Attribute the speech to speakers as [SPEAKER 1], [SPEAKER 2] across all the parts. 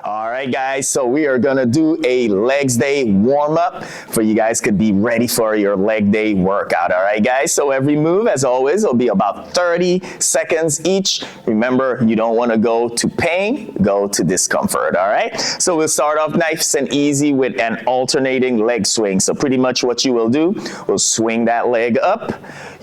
[SPEAKER 1] All right, guys, so we are gonna do a legs day warm-up for you guys could be ready for your leg day workout. All right, guys, so every move, as always, will be about 30 seconds each. Remember, you don't want to go to pain, go to discomfort. All right, so we'll start off nice and easy with an alternating leg swing. So pretty much what you will do, will swing that leg up,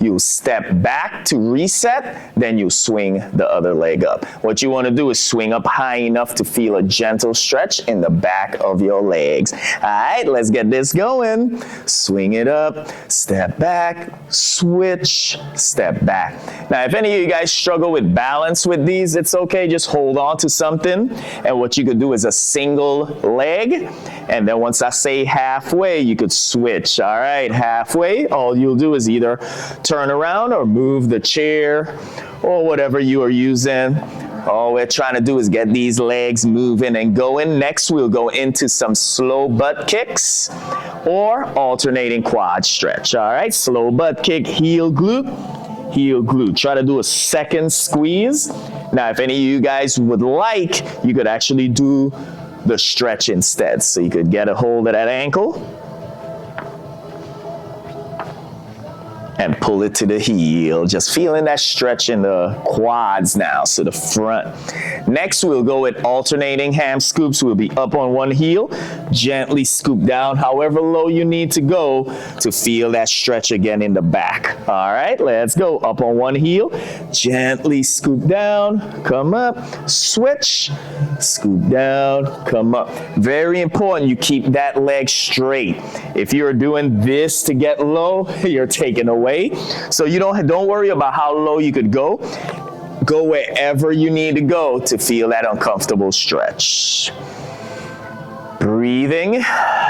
[SPEAKER 1] you step back to reset, then you swing the other leg up. What you want to do is swing up high enough to feel a gentle stretch in the back of your legs. All right, let's get this going. Swing it up, step back, switch, step back. Now, if any of you guys struggle with balance with these, it's okay. Just hold on to something. And what you could do is a single leg. And then once I say halfway, you could switch. All right, halfway, all you'll do is either turn around or move the chair or whatever you are using. All we're trying to do is get these legs moving and going. Next, we'll go into some slow butt kicks or alternating quad stretch. All right, slow butt kick, heel glute, heel glute. Try to do a second squeeze. Now, if any of you guys would like, you could actually do the stretch instead. So you could get a hold of that ankle and pull it to the heel. Just feeling that stretch in the quads now, so the front. Next, we'll go with alternating ham scoops. We'll be up on one heel, gently scoop down however low you need to go to feel that stretch again in the back. All right, let's go. Up on one heel, gently scoop down, come up, switch, scoop down, come up. Very important you keep that leg straight. If you're doing this to get low, you're taking away. So you don't worry about how low you could go. Go wherever you need to go to feel that uncomfortable stretch. Breathing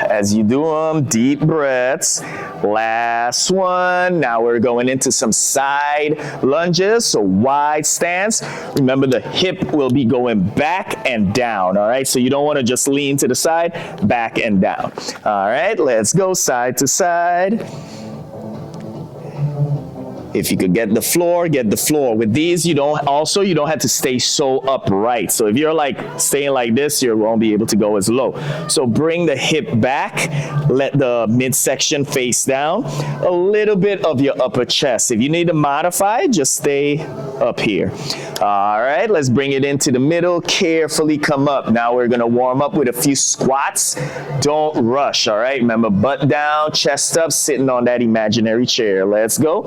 [SPEAKER 1] as you do them, deep breaths. Last one. Now we're going into some side lunges, so wide stance. Remember, the hip will be going back and down, all right? So you don't want to just lean to the side, back and down. All right, let's go side to side. If you could get the floor, get the floor. With these, you don't have to stay so upright. So if you're like staying like this, you won't be able to go as low. So bring the hip back, let the midsection face down, a little bit of your upper chest. If you need to modify, just stay up here. All right, let's bring it into the middle, carefully come up. Now we're gonna warm up with a few squats. Don't rush, all right? Remember, butt down, chest up, sitting on that imaginary chair. Let's go.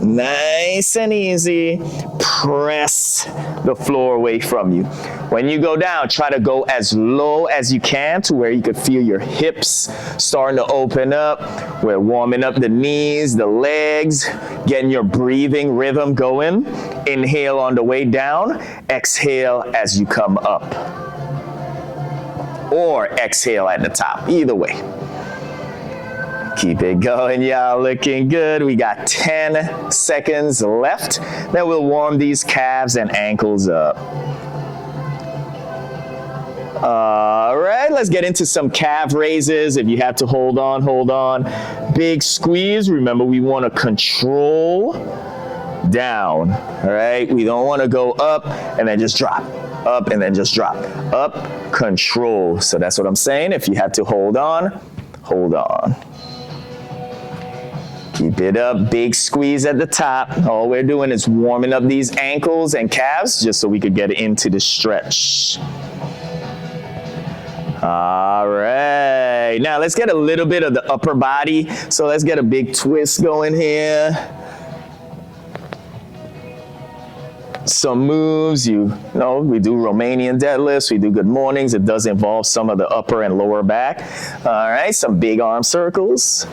[SPEAKER 1] Nice and easy. Press the floor away from you. When you go down, try to go as low as you can to where you could feel your hips starting to open up. We're warming up the knees, the legs, getting your breathing rhythm going. Inhale on the way down, exhale as you come up. Or exhale at the top, either way. Keep it going, y'all, looking good. We got 10 seconds left. Then we'll warm these calves and ankles up. All right, let's get into some calf raises. If you have to hold on, hold on. Big squeeze. Remember, we want to control down, all right? We don't want to go up and then just drop, up and then just drop, up, control. So that's what I'm saying. If you have to hold on, hold on. Keep it up, big squeeze at the top. All we're doing is warming up these ankles and calves just so we could get into the stretch. All right, now let's get a little bit of the upper body. So let's get a big twist going here. Some moves, we do Romanian deadlifts, we do good mornings. It does involve some of the upper and lower back. All right, some big arm circles.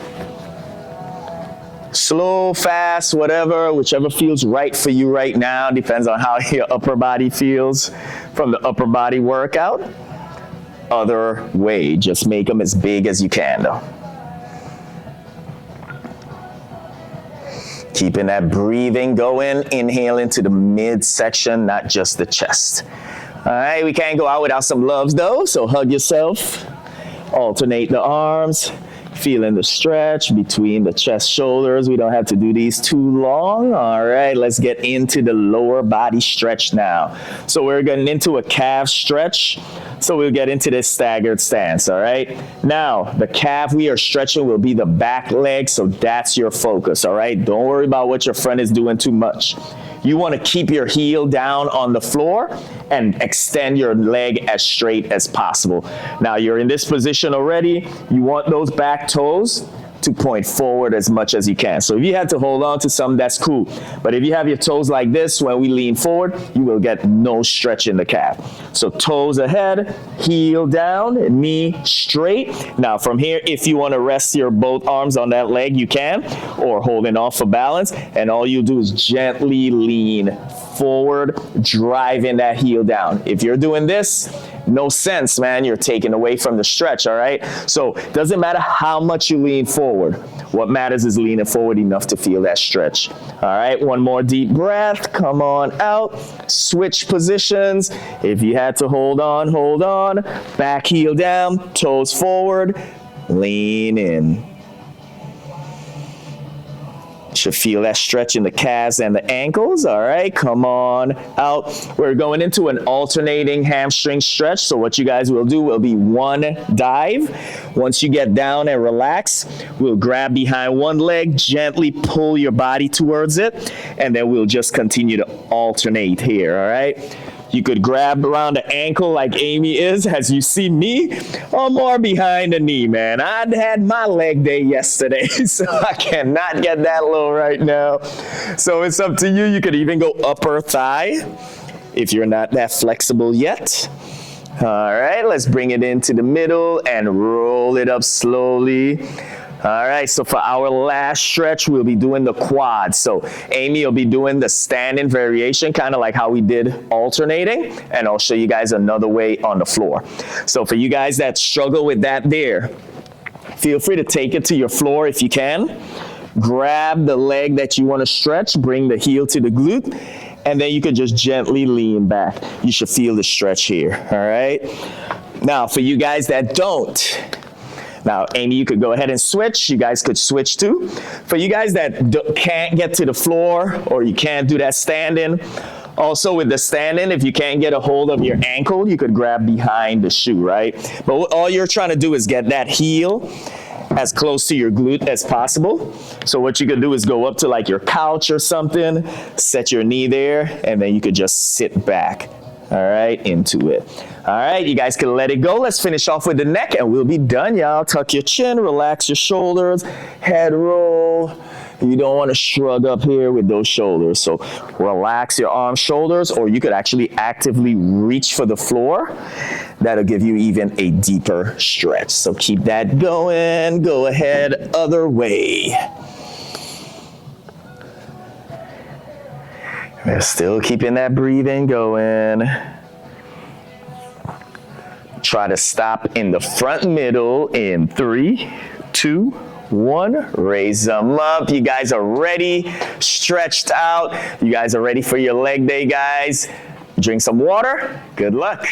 [SPEAKER 1] Slow, fast, whichever feels right for you right now. Depends on how your upper body feels from the upper body workout. Other way, just make them as big as you can though. Keeping that breathing going, inhale into the midsection, not just the chest. All right, we can't go out without some loves though, so hug yourself. Alternate the arms. Feeling the stretch between the chest, shoulders. We don't have to do these too long. All right, let's get into the lower body stretch now. So we're getting into a calf stretch. So we'll get into this staggered stance, all right? Now, the calf we are stretching will be the back leg, so that's your focus, all right? Don't worry about what your friend is doing too much. You want to keep your heel down on the floor and extend your leg as straight as possible. Now you're in this position already. You want those back toes to point forward as much as you can. So if you had to hold on to some, that's cool. But if you have your toes like this, when we lean forward, you will get no stretch in the calf. So toes ahead, heel down, knee straight. Now from here, if you want to rest your both arms on that leg, you can, or holding off for balance. And all you do is gently lean forward, driving that heel down. If you're doing this, no sense, man. You're taking away from the stretch, all right? So it doesn't matter how much you lean forward. What matters is leaning forward enough to feel that stretch. All right, one more deep breath. Come on out. Switch positions. If you had to hold on, hold on. Back heel down, toes forward, lean in. Should feel that stretch in the calves and the ankles. All right, come on out. We're going into an alternating hamstring stretch. So what you guys will do will be one dive. Once you get down and relax, we'll grab behind one leg, gently pull your body towards it, and then we'll just continue to alternate here, all right? You could grab around the ankle like Amy is. As you see me, I'm more behind the knee, man. I had my leg day yesterday, so I cannot get that low right now. So it's up to you. You could even go upper thigh if you're not that flexible yet. All right, let's bring it into the middle and roll it up slowly. All right, so for our last stretch, we'll be doing the quads. So Amy will be doing the standing variation, kind of like how we did alternating, and I'll show you guys another way on the floor. So for you guys that struggle with that there, feel free to take it to your floor if you can. Grab the leg that you want to stretch, bring the heel to the glute, and then you could just gently lean back. You should feel the stretch here, all right? Now, for you guys that don't, now, Amy, you could go ahead and switch. You guys could switch too. For you guys that can't get to the floor or you can't do that standing, also with the standing, if you can't get a hold of your ankle, you could grab behind the shoe, right? But all you're trying to do is get that heel as close to your glute as possible. So what you could do is go up to like your couch or something, set your knee there, and then you could just sit back, all right, into it. All right, you guys can let it go. Let's finish off with the neck and we'll be done, y'all. Tuck your chin, relax your shoulders, head roll. You don't want to shrug up here with those shoulders. So relax your arms, shoulders, or you could actually actively reach for the floor. That'll give you even a deeper stretch. So keep that going. Go ahead, other way. We're still keeping that breathing going. Try to stop in the front middle in 3, 2, 1. Raise them up. You guys are ready, stretched out. You guys are ready for your leg day, guys. Drink some water. Good luck.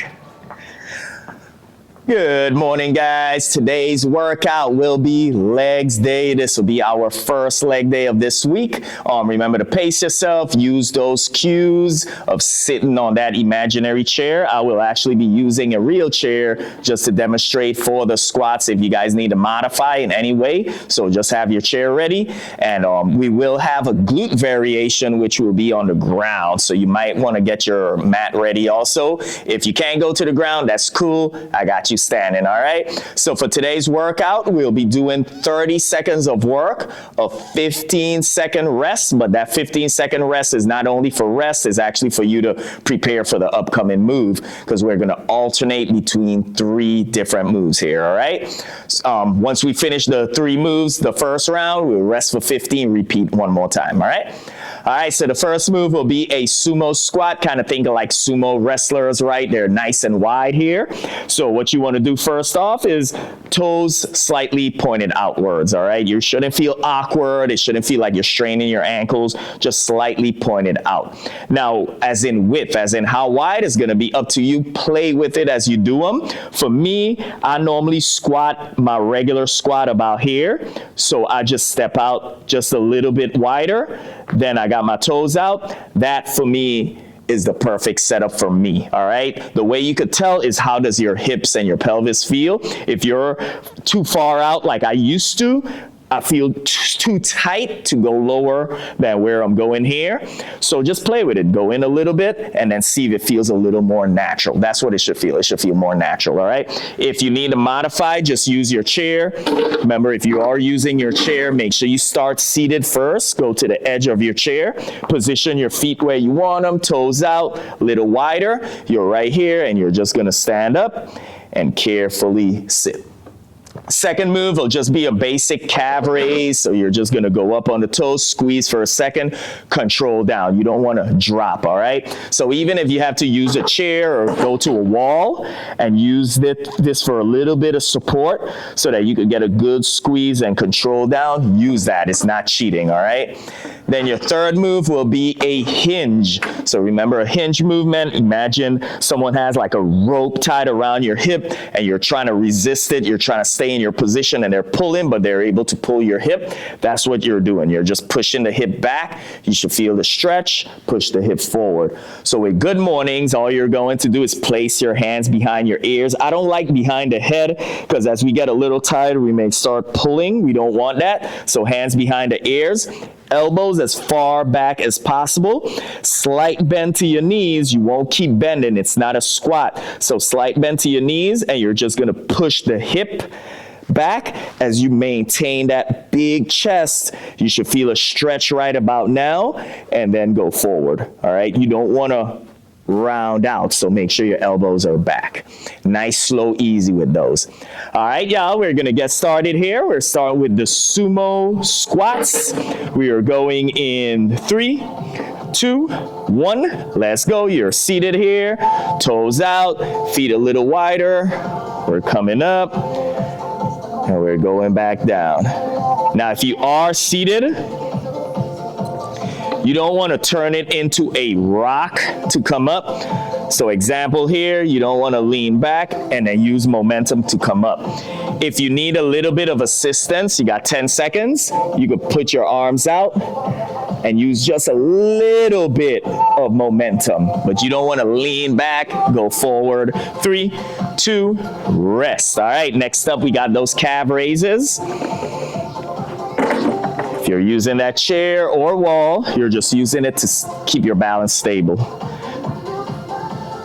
[SPEAKER 1] Good morning, guys. Today's workout will be legs day. This will be our first leg day of this week. Remember to pace yourself. Use those cues of sitting on that imaginary chair. I will actually be using a real chair just to demonstrate for the squats if you guys need to modify in any way. So just have your chair ready. And we will have a glute variation, which will be on the ground. So you might want to get your mat ready also. If you can't go to the ground, that's cool. I got you standing, all right? So for today's workout, we'll be doing 30 seconds of work, a 15-second rest, but that 15-second rest is not only for rest, it's actually for you to prepare for the upcoming move, because we're gonna alternate between 3 different moves here, all right? Once we finish the 3 moves, the first round, we'll rest for 15, repeat one more time, all right? All right, so the first move will be a sumo squat. Kind of think of like sumo wrestlers, right? They're nice and wide here. So what you want to do first off is toes slightly pointed outwards, all right? You shouldn't feel awkward. It shouldn't feel like you're straining your ankles, just slightly pointed out. Now, as in width, as in how wide is going to be up to you. Play with it as you do them. For me, I normally squat my regular squat about here. So I just step out just a little bit wider. Then I got my toes out. That for me is the perfect setup for me, all right? The way you could tell is how does your hips and your pelvis feel. If you're too far out like I used to, I feel too tight to go lower than where I'm going here. So just play with it. Go in a little bit and then see if it feels a little more natural. That's what it should feel. It should feel more natural, all right? If you need to modify, just use your chair. Remember, if you are using your chair, make sure you start seated first. Go to the edge of your chair. Position your feet where you want them, toes out, a little wider. You're right here and you're just gonna stand up and carefully sit. Second move will just be a basic calf raise. So you're just gonna go up on the toes, squeeze for a second, control down. You don't wanna drop, all right? So even if you have to use a chair or go to a wall and use this for a little bit of support so that you could get a good squeeze and control down, use that. It's not cheating, all right? Then your third move will be a hinge. So remember a hinge movement. Imagine someone has like a rope tied around your hip and you're trying to resist it. You're trying to stay in your position and they're pulling, but they're able to pull your hip. That's what you're doing. You're just pushing the hip back. You should feel the stretch, push the hip forward. So with good mornings, all you're going to do is place your hands behind your ears. I don't like behind the head because as we get a little tired, we may start pulling. We don't want that. So hands behind the ears. Elbows as far back as possible. Slight bend to your knees. You won't keep bending. It's not a squat. So slight bend to your knees and you're just going to push the hip back as you maintain that big chest. You should feel a stretch right about now and then go forward. All right. You don't want to round out, so make sure your elbows are back. Nice, slow, easy with those. All right, y'all, we're gonna get started here. We're starting with the sumo squats. We are going in 3, 2, 1. Let's go. You're seated here, toes out, feet a little wider. We're coming up, and we're going back down. Now, if you are seated, you don't want to turn it into a rock to come up. So example here, you don't want to lean back and then use momentum to come up. If you need a little bit of assistance, you got 10 seconds, you could put your arms out and use just a little bit of momentum, but you don't want to lean back, go forward. 3, 2, rest. All right, next up, we got those calf raises. If you're using that chair or wall, you're just using it to keep your balance stable.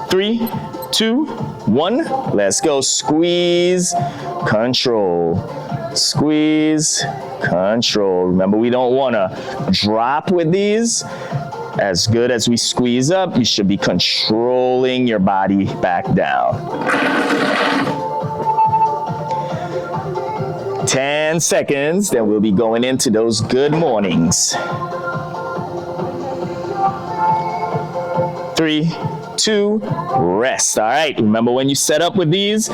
[SPEAKER 1] 3, 2, 1, let's go. Squeeze, control, squeeze, control. Remember, we don't want to drop with these. As good as we squeeze up, you should be controlling your body back down. 10 seconds, then we'll be going into those good mornings. 3, 2, rest. All right, remember when you set up with these,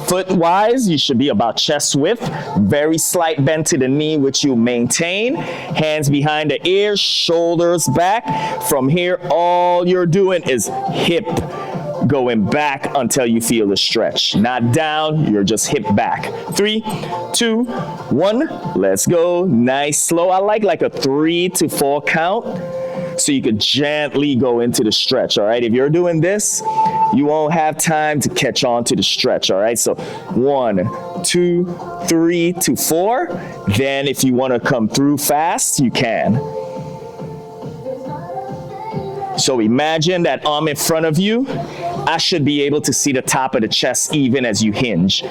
[SPEAKER 1] foot-wise, you should be about chest width. Very slight bend to the knee, which you maintain. Hands behind the ears, shoulders back. From here, all you're doing is hip going back until you feel the stretch. Not down, you're just hip back. 3, 2, 1, let's go. Nice, slow. I like a 3 to 4 count so you could gently go into the stretch, all right? If you're doing this, you won't have time to catch on to the stretch, all right? So 1, 2, 3 to 4. Then if you want to come through fast, you can. So imagine that arm in front of you. I should be able to see the top of the chest even as you hinge.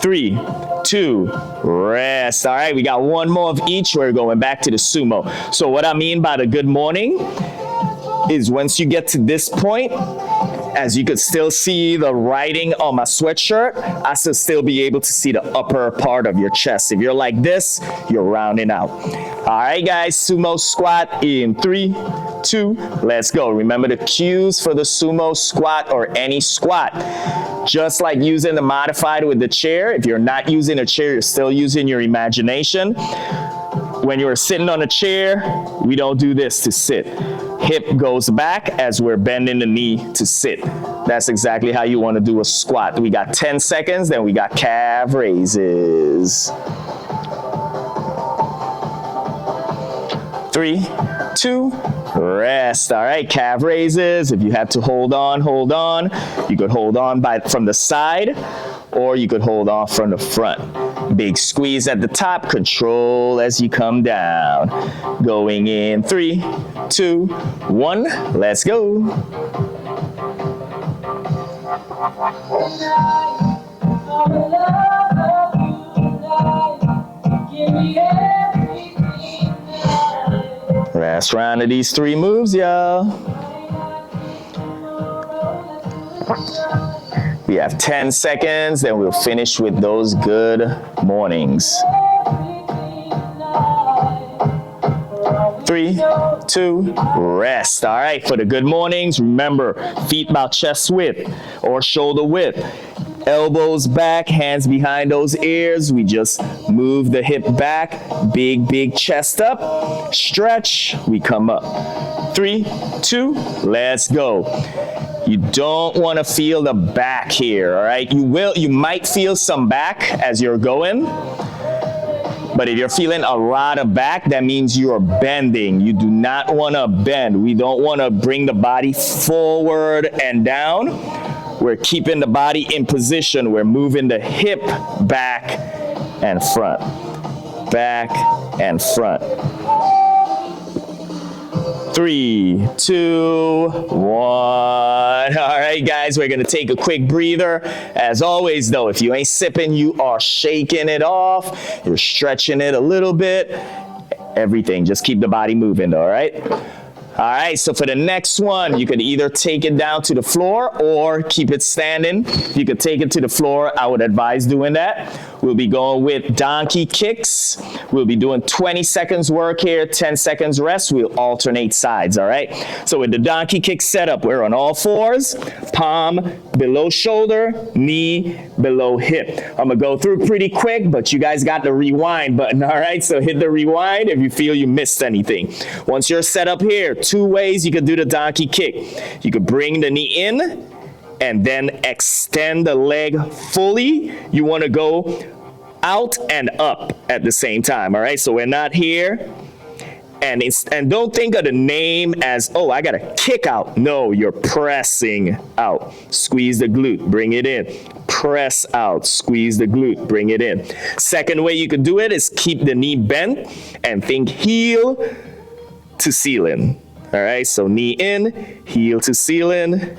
[SPEAKER 1] 3, 2, rest. All right, we got one more of each. We're going back to the sumo. So what I mean by the good morning, is once you get to this point, as you could still see the writing on my sweatshirt, I should still be able to see the upper part of your chest. If you're like this, you're rounding out. All right, guys, sumo squat in 3, 2, let's go. Remember the cues for the sumo squat or any squat. Just like using the modified with the chair, if you're not using a chair, you're still using your imagination. When you're sitting on a chair, we don't do this to sit. Hip goes back as we're bending the knee to sit. That's exactly how you want to do a squat. We got 10 seconds, then we got calf raises. 3, 2, rest. All right, calf raises. If you have to hold on, hold on. You could hold on from the side, or you could hold on from the front. Big squeeze at the top, control as you come down. Going in 3, 2, 1, let's go. Last round of these 3 moves, y'all. We have 10 seconds, then we'll finish with those good mornings. 3, 2, rest. All right, for the good mornings, remember, feet about chest width or shoulder width. Elbows back, hands behind those ears. We just move the hip back, big chest up, stretch, we come up. 3, 2, let's go. You don't want to feel the back here, all right? You might feel some back as you're going, but if you're feeling a lot of back, that means you are bending. You do not want to bend. We don't want to bring the body forward and down. We're keeping the body in position. We're moving the hip back and front. Back and front. 3, 2, 1. All right, guys, we're going to take a quick breather. As always, though, if you ain't sipping, you are shaking it off. You're stretching it a little bit. Everything. Just keep the body moving, all right? All right, so for the next one, you could either take it down to the floor or keep it standing. If you could take it to the floor, I would advise doing that. We'll be going with donkey kicks. We'll be doing 20 seconds work here, 10 seconds rest. We'll alternate sides, all right? So with the donkey kick setup, we're on all fours, palm below shoulder, knee below hip. I'm gonna go through pretty quick, but you guys got the rewind button, all right? So hit the rewind if you feel you missed anything. Once you're set up here, 2 ways you could do the donkey kick. You could bring the knee in and then extend the leg fully. You want to go out and up at the same time, all right? So we're not here. And don't think of the name as, oh, I got to kick out. No, you're pressing out. Squeeze the glute, bring it in. Press out, squeeze the glute, bring it in. Second way you could do it is keep the knee bent and think heel to ceiling. All right, so knee in, heel to ceiling,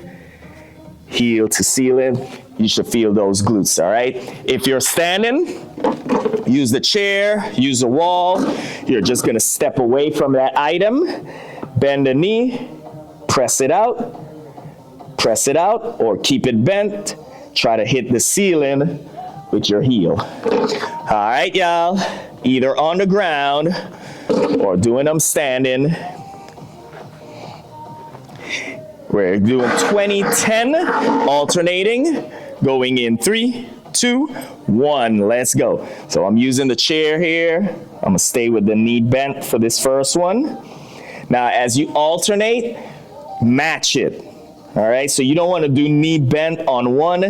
[SPEAKER 1] heel to ceiling. You should feel those glutes, all right? If you're standing, use the chair, use the wall. You're just gonna step away from that item, bend the knee, press it out, or keep it bent. Try to hit the ceiling with your heel. All right, y'all, either on the ground or doing them standing. We're doing 20-10, alternating, going in 3, 2, 1, let's go. So I'm using the chair here. I'm gonna stay with the knee bent for this first one. Now, as you alternate, match it. All right, so you don't want to do knee bent on one,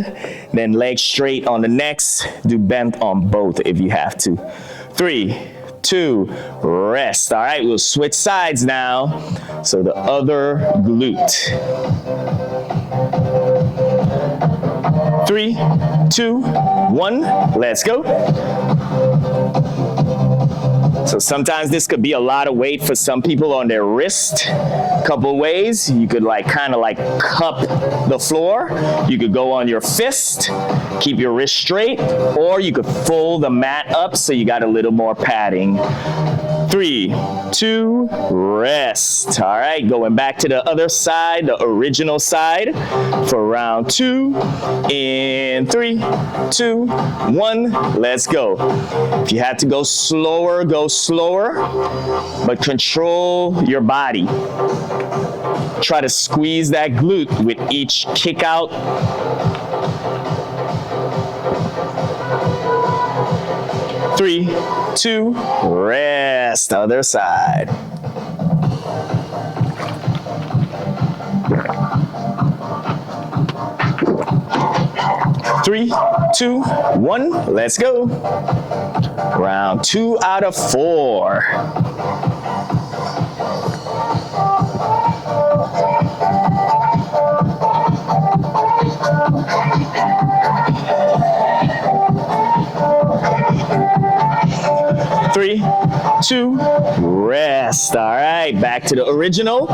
[SPEAKER 1] then leg straight on the next. Do bent on both if you have to. 3, 2, rest. All right, we'll switch sides now. So the other glute. 3, 2, 1, let's go. So sometimes this could be a lot of weight for some people on their wrist. Couple ways, you could kind of cup the floor. You could go on your fist, keep your wrist straight, or you could fold the mat up so you got a little more padding. 3, 2, rest. All right, going back to the other side, the original side for round 2. In 3, 2, 1, let's go. If you had to go slower, but control your body. Try to squeeze that glute with each kick out. 3, 2, rest. Other side. 3, 2, 1, let's go. Round 2 out of 4. 3, 2, rest. All right, back to the original.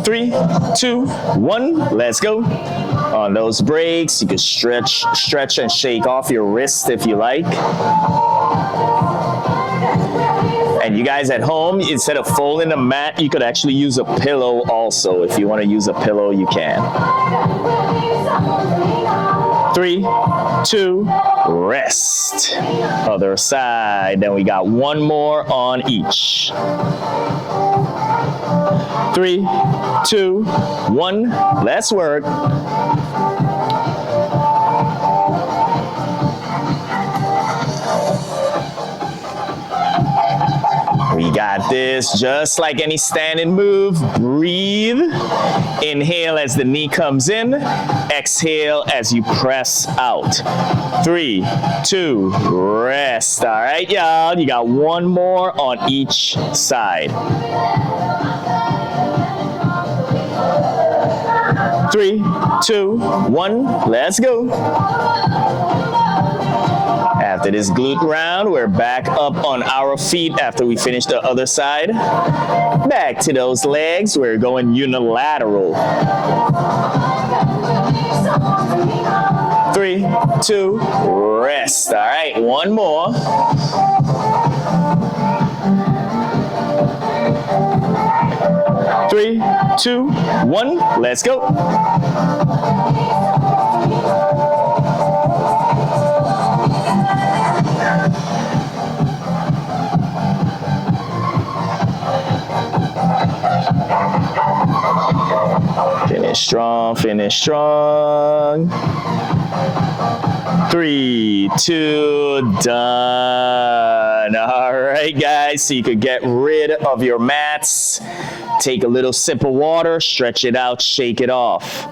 [SPEAKER 1] 3, 2, 1, let's go. On those breaks, you can stretch and shake off your wrist if you like. And you guys at home, instead of folding the mat, you could actually use a pillow also. If you want to use a pillow, you can. 3, 2, rest. Other side. Then we got one more on each. 3, 2, 1, let's work. We got this, just like any standing move. Breathe. Inhale as the knee comes in. Exhale as you press out. 3, 2, rest. All right, y'all. You got one more on each side. 3, 2, 1, let's go. After this glute round, we're back up on our feet after we finish the other side. Back to those legs, we're going unilateral. 3, 2, rest. All right, one more. 3, 2, 1, let's go. Finish strong, finish strong. 3, 2, done. All right, guys, so you could get rid of your mats. Take a little sip of water, stretch it out, shake it off.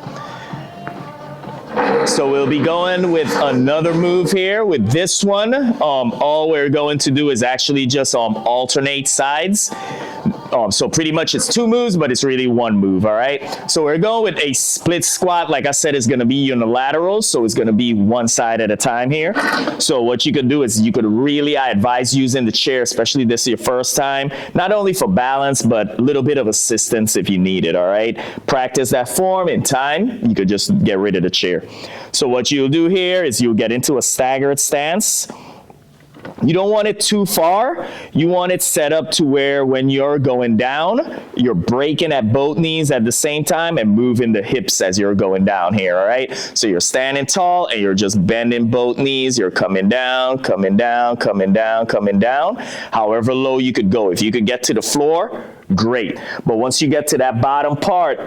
[SPEAKER 1] So we'll be going with another move here. With this one, all we're going to do is actually just alternate sides. So pretty much it's 2 moves, but it's really 1 move, all right? So we're going with a split squat. Like I said, it's gonna be unilateral, so it's gonna be one side at a time here. So what you could do is you could really, I advise using the chair, especially this is your first time, not only for balance, but a little bit of assistance if you need it, all right? Practice that form. In time, you could just get rid of the chair. So what you'll do here is you'll get into a staggered stance. You don't want it too far. You want it set up to where when you're going down, you're breaking at both knees at the same time and moving the hips as you're going down here, all right? So you're standing tall and you're just bending both knees. You're coming down, coming down, coming down, coming down. However low you could go. If you could get to the floor, great. But once you get to that bottom part,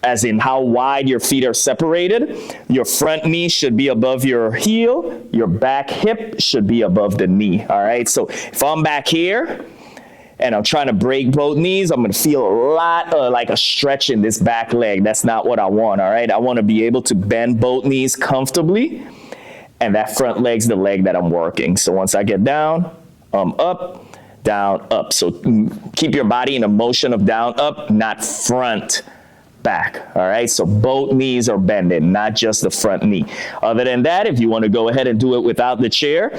[SPEAKER 1] as in how wide your feet are separated, your front knee should be above your heel, your back hip should be above the knee, all right? So if I'm back here and I'm trying to break both knees, I'm gonna feel a lot of like a stretch in this back leg. That's not what I want, all right? I wanna be able to bend both knees comfortably, and that front leg's the leg that I'm working. So once I get down, up, down, up. So keep your body in a motion of down, up, not front, back, all right? So both knees are bending, not just the front knee. Other than that, if you want to go ahead and do it without the chair,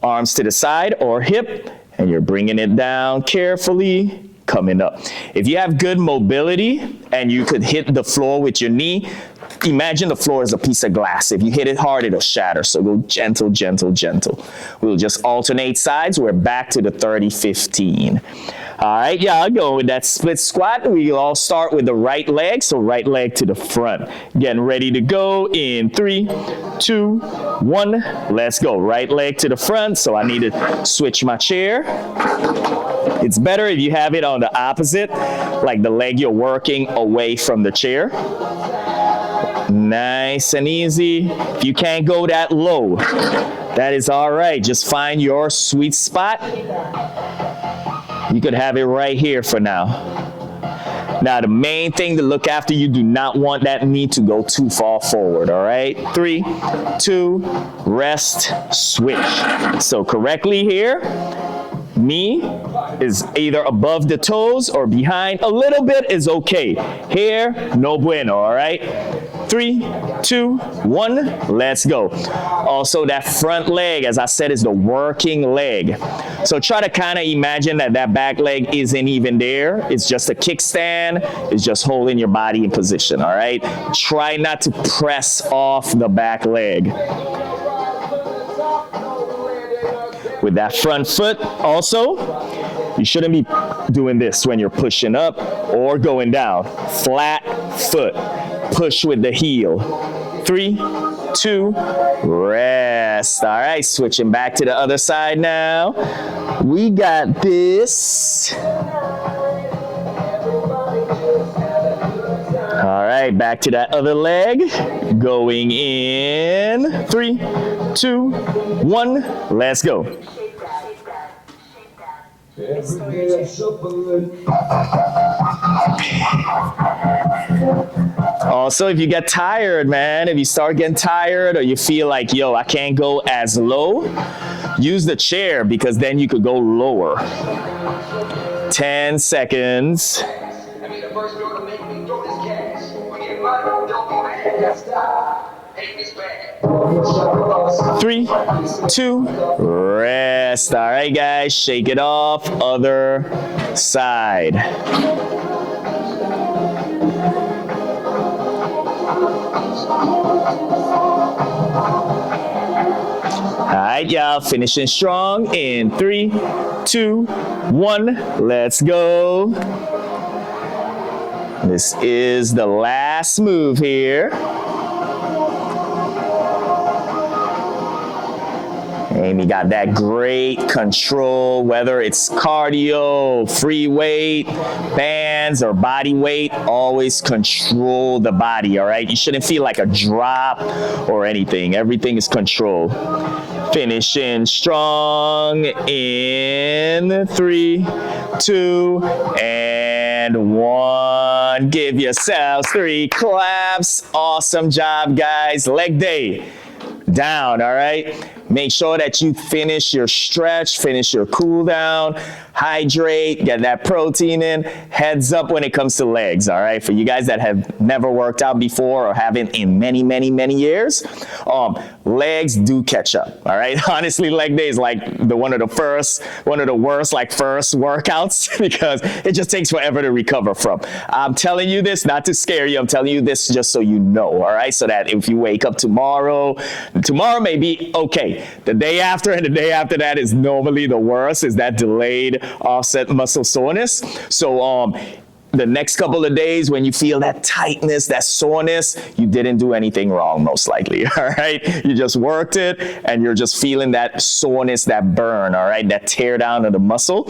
[SPEAKER 1] arms to the side or hip, and you're bringing it down carefully, coming up. If you have good mobility and you could hit the floor with your knee, imagine the floor is a piece of glass. If you hit it hard, it'll shatter. So go gentle, gentle, gentle. We'll just alternate sides. We're back to the 30-15. All right, y'all, go with that split squat. We'll all start with the right leg, so right leg to the front. Getting ready to go in 3, 2, 1. Let's go. Right leg to the front, so I need to switch my chair. It's better if you have it on the opposite, like the leg you're working away from the chair. Nice and easy. If you can't go that low, that is all right. Just find your sweet spot. You could have it right here for now. Now, the main thing to look after, you do not want that knee to go too far forward, all right? 3, 2, rest, switch. So correctly here, knee is either above the toes or behind. A little bit is okay. Here, no bueno, all right? 3, 2, 1, let's go. Also, that front leg, as I said, is the working leg. So try to kind of imagine that that back leg isn't even there. It's just a kickstand. It's just holding your body in position, all right? Try not to press off the back leg. With that front foot also, you shouldn't be doing this when you're pushing up or going down. Flat foot. Push with the heel. 3, 2, rest. All right, switching back to the other side now. We got this. All right, back to that other leg. Going in. 3, 2, 1. Let's go. Also, if you get tired, man, if you start getting tired or you feel like, yo, I can't go as low, use the chair because then you could go lower. 10 seconds. 3, 2, rest. All right, guys, shake it off. Other side. All right, y'all, finishing strong in 3, 2, 1. Let's go. This is the last move here. Amy got that great control, whether it's cardio, free weight, bands, or body weight, always control the body, all right? You shouldn't feel like a drop or anything. Everything is control. Finishing strong in 3, 2, and 1. Give yourselves 3 claps. Awesome job, guys. Leg day. Down, all right? Make sure that you finish your stretch, finish your cool down, hydrate, get that protein in. Heads up when it comes to legs, all right? For you guys that have never worked out before or haven't in many, many, many years, legs do catch up, all right? Honestly, leg day is like one of the worst first workouts because it just takes forever to recover from. I'm telling you this not to scare you. I'm telling you this just so you know, all right? So that if you wake up tomorrow may be okay. The day after and the day after that is normally the worst, is that delayed offset muscle soreness. So the next couple of days when you feel that tightness, that soreness, you didn't do anything wrong, most likely, all right? You just worked it and you're just feeling that soreness, that burn, all right? That tear down of the muscle.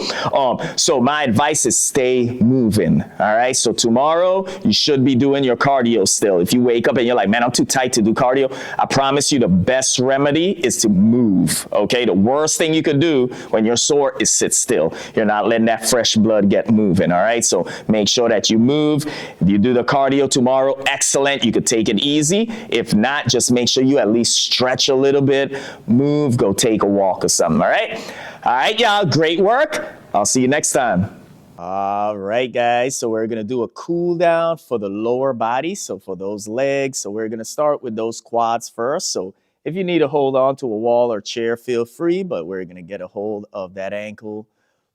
[SPEAKER 1] So my advice is stay moving, all right? So tomorrow, you should be doing your cardio still. If you wake up and you're like, man, I'm too tight to do cardio, I promise you the best remedy is to move, okay? The worst thing you could do when you're sore is sit still. You're not letting that fresh blood get moving, all right? So make sure that you move. If you do the cardio tomorrow, excellent. You could take it easy. If not, just make sure you at least stretch a little bit, move, go take a walk or something, all right? All right, y'all, great work. I'll see you next time. All right, guys, so we're gonna do a cool down for the lower body, so for those legs. So we're gonna start with those quads first. So if you need to hold on to a wall or chair, feel free, but we're gonna get a hold of that ankle,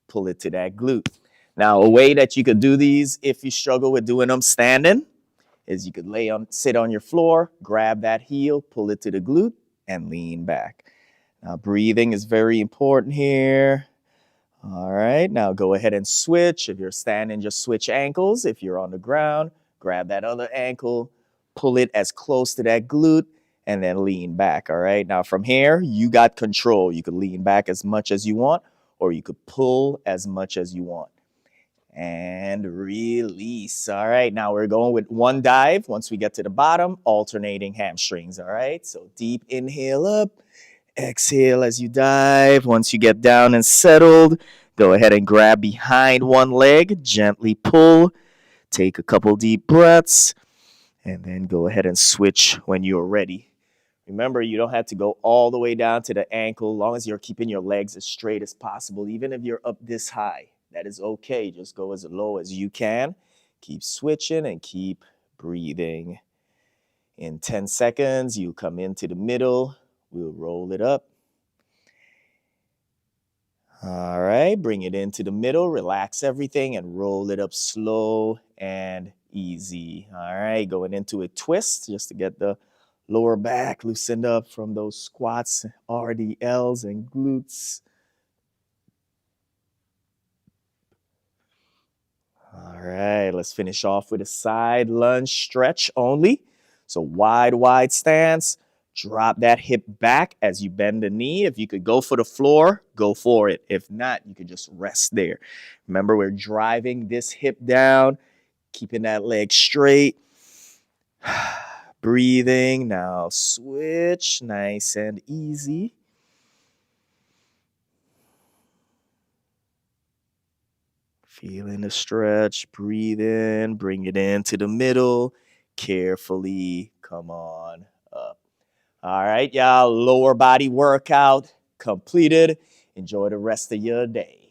[SPEAKER 1] pull it to that glute. Now, a way that you could do these if you struggle with doing them standing is you could sit on your floor, grab that heel, pull it to the glute, and lean back. Now, breathing is very important here. All right, now go ahead and switch. If you're standing, just switch ankles. If you're on the ground, grab that other ankle, pull it as close to that glute, and then lean back. All right, now from here, you got control. You could lean back as much as you want, or you could pull as much as you want. And release. All right, now we're going with one dive. Once we get to the bottom, alternating hamstrings. All right, so deep inhale up. Exhale as you dive. Once you get down and settled, go ahead and grab behind one leg, gently pull, take a couple deep breaths, and then go ahead and switch when you're ready. Remember, you don't have to go all the way down to the ankle, as long as you're keeping your legs as straight as possible. Even if you're up this high, that is okay. Just go as low as you can. Keep switching and keep breathing. In 10 seconds, you come into the middle. We'll roll it up. All right, bring it into the middle, relax everything, and roll it up slow and easy. All right, going into a twist just to get the lower back loosened up from those squats, RDLs, and glutes. All right, let's finish off with a side lunge stretch only. So wide stance. Drop that hip back as you bend the knee. If you could go for the floor, go for it. If not, you could just rest there. Remember, we're driving this hip down, keeping that leg straight. Breathing. Now switch, nice and easy. Feeling the stretch, breathe in, bring it into the middle. Carefully come on up. All right, y'all, lower body workout completed. Enjoy the rest of your day.